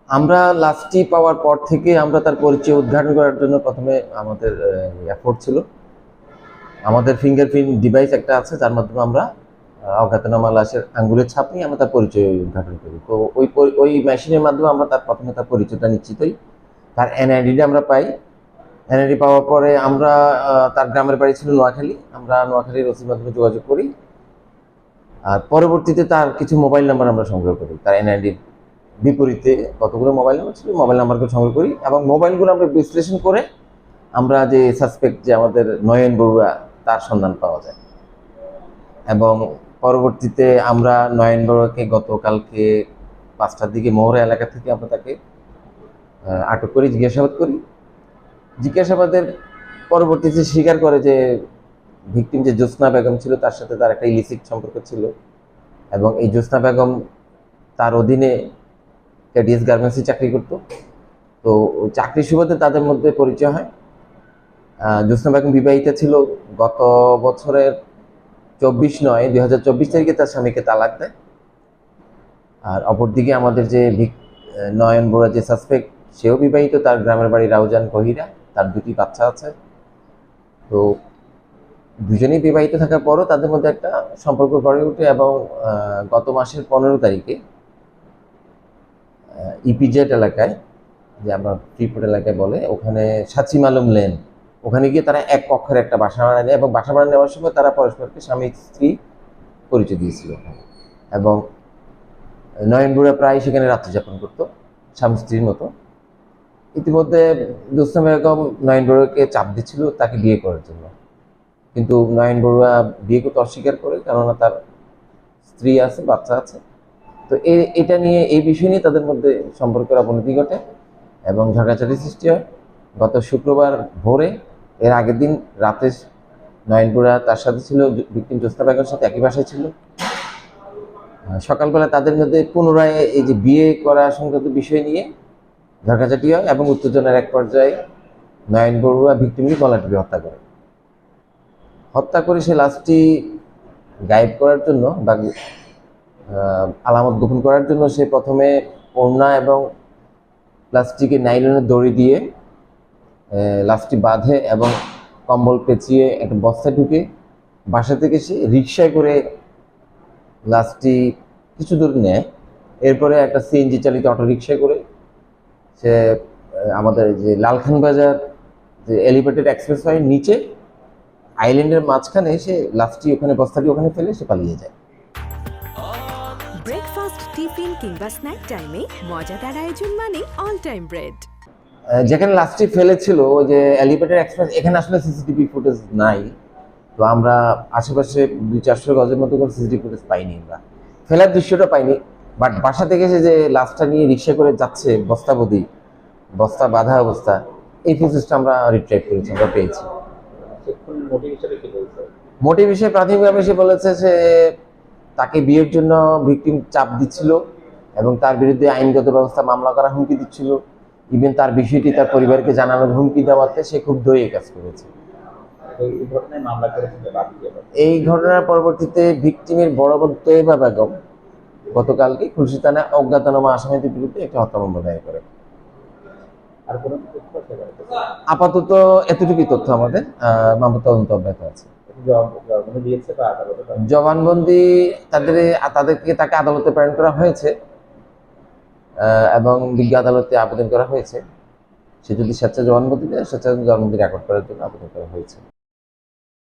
আমরা লাস্টটি পাওয়ার পর থেকে আমরা তার পরিচয় উদ্ঘাটন করার জন্য প্রথমে আমাদের এফোর্ট ছিল। আমাদের ফিঙ্গারপ্রিন্ট ডিভাইস একটা আছে, যার মাধ্যমে আমরা অজ্ঞাতনামা লাশের আঙ্গুলের ছাপ নিয়ে আমরা তার পরিচয় উদ্ঘাটন করি। তো ওই মেশিনের মাধ্যমে আমরা প্রথমে তার পরিচয়টা নিশ্চিত হই। তার এনআইডিটা আমরা পাই। এনআইডি পাওয়ার পরে আমরা তার গ্রামের বাড়ি ছিল নোয়াখালী, আমরা নোয়াখালীর ওসির মাধ্যমে যোগাযোগ করি। আর পরবর্তীতে তার কিছু মোবাইল নাম্বার আমরা সংগ্রহ করি। তার এনআইডির বিপরীতে কতগুলো মোবাইল নাম্বার ছিল, মোবাইল নাম্বারগুলো সংগ্রহ করি এবং মোবাইলগুলো আমরা বিশ্লেষণ করে আমরা যে সাসপেক্ট, যে আমাদের নয়ন বড়ুয়া, তার সন্ধান পাওয়া যায়। এবং পরবর্তীতে আমরা নয়ন বড়ুয়াকে গতকালকে 5টার দিকে মহড়া এলাকা থেকে আমরা তাকে আটক করি, জিজ্ঞাসাবাদ করি। জিজ্ঞাসাবাদের পরবর্তীতে স্বীকার করে যে ভিকটিম যে জ্যোৎস্না বেগম ছিল, তার সাথে তার একটা ইলিসিট সম্পর্ক ছিল এবং এই জ্যোৎস্না বেগম তার অধীনে ক্যাডিএস গার্মেন্টসে চাকরি করত। তো চাকরির সুবাদে তাদের মধ্যে পরিচয় হয়। জ্যোৎস্না বেগম বিবাহিতা ছিল। গত বছরের 2024 তারিখে তার স্বামীকে তালাক দেয়। আর অপরদিকে আমাদের যে নয়ন বড়ুয়া যে সাসপেক্ট, সেও বিবাহিত, তার গ্রামের বাড়ি রাউজান কহিরা, তার 2টি বাচ্চা আছে। তো দুজনেই বিবাহিত থাকার পরও তাদের মধ্যে একটা সম্পর্ক গড়ে ওঠে এবং গত মাসের 15 তারিখে ইপিজেড এলাকায়, যে আমরা ফ্রিপোর্ট এলাকায় বলে, ওখানে সাচি মালুম লেন, ওখানে গিয়ে তারা এক কক্ষের একটা বাসা ভাড়া নেয় এবং বাসা ভাড়া নেওয়ার সময় তারা পরস্পরকে স্বামী স্ত্রী পরিচয় দিয়েছিল। এবং নয়ন বড়ুয়া প্রায় সেখানে রাত্রি যাপন করতো স্বামী স্ত্রীর মতো। ইতিমধ্যে জ্যোৎস্না বেগম নয়ন বড়ুয়াকে চাপ দিচ্ছিল তাকে বিয়ে করার জন্য, কিন্তু নয়ন বড়ুয়া বিয়ে করতে অস্বীকার করে, কেননা তার স্ত্রী আছে, বাচ্চা আছে। তো এটা নিয়ে, এই বিষয় নিয়ে তাদের মধ্যে সম্পর্কের অবনতি ঘটে এবং ঝগড়াঝাটি সৃষ্টি হয়। গত শুক্রবার ভোরে, এর আগের দিন রাতে নয়ন বড়ুয়া তার সাথে ছিল, ভিকটিম জ্যোৎস্না বেগমের সাথে একই বাসায় ছিল। সকালবেলা তাদের মধ্যে পুনরায় এই যে বিয়ে করা সংক্রান্ত বিষয় নিয়ে ঝগড়াঝাটি হয় এবং উত্তেজনার এক পর্যায়ে নয়ন বড়ুয়া ভিকটিমকে গলা টিপে হত্যা করে সে লাশটি গায়েব করার জন্য বা আলামত গোপন করার জন্য সে প্রথমে ওড়না এবং প্লাস্টিকের নাইলনের দড়ি দিয়ে লাশটি বাঁধে এবং কম্বল পেঁচিয়ে একটা বস্তা ঢুকে বাসা থেকে সে রিকশায় করে লাশটি কিছু দূর নেয়। এরপরে একটা সিএনজি চালিত অটো রিকশায় করে সে আমাদের যে লালখান বাজার যে এলিভেটেড এক্সপ্রেসওয়ের নিচে আইল্যান্ডের মাঝখানে সে লাশটি, ওখানে বস্তাটি ওখানে ফেলে সে পালিয়ে যায়। ব্রেকফাস্ট, টিফিন কিংবা স্ন্যাক টাইমে মজাদার আয়োজন মানে অল টাইম ব্রেড। যেখানে লাশটি ফেলেছিল ওই যে এলিভেটেড এক্সপ্রেস, এখানে আসলে সিসিটিভি ফুটেজ নাই। তো আমরা আশেপাশে 200-400 গজের মতো করে সিসিটিভি ফুটেজ পাইনি, আমরা ফেলার দৃশ্যটা পাইনি। বাট বাসা থেকে যে লাশটা নিয়ে রিক্সা করে যাচ্ছে বস্তা বাঁধা অবস্থা, এই ফুটেজটা আমরা রিট্রাইভ করেছি, আমরা পেয়েছি। মোটিভ হিসেবে প্রাথমিকভাবে সে বলেছে যে তাকে বিয়ের জন্য ভিকটিম চাপ দিচ্ছিল এবং তার বিরুদ্ধে আইনগত ব্যবস্থা মামলা করা হুমকি দিচ্ছিল। ইভেন তার বিষয়টি তার পরিবারকে জানানোর হুমকি দেওয়াতে সে খুব দইয়ে কাজ করেছে। এই ঘটনার পরবর্তীতে ভিকটিমের বড় বোন তৈবা বেগম গতকালকে খুলশী থানায় অজ্ঞাতনামা আসামিদের বিরুদ্ধে একটা হত্যা মামলা দায়ের করে। আপাতত এতটুকুই তথ্য আমাদের, মামলা তদন্ত অব্যাহত আছে। জবানবন্দি তাকে আদালতে প্রেরণ করা হয়েছে এবং বিজ্ঞ আদালতে আবেদন করা হয়েছে। সে যদি স্বেচ্ছায় জবানবন্দি দেয়, স্বেচ্ছায় জবানবন্দি রেকর্ড করার জন্য আবেদন করা হয়েছে।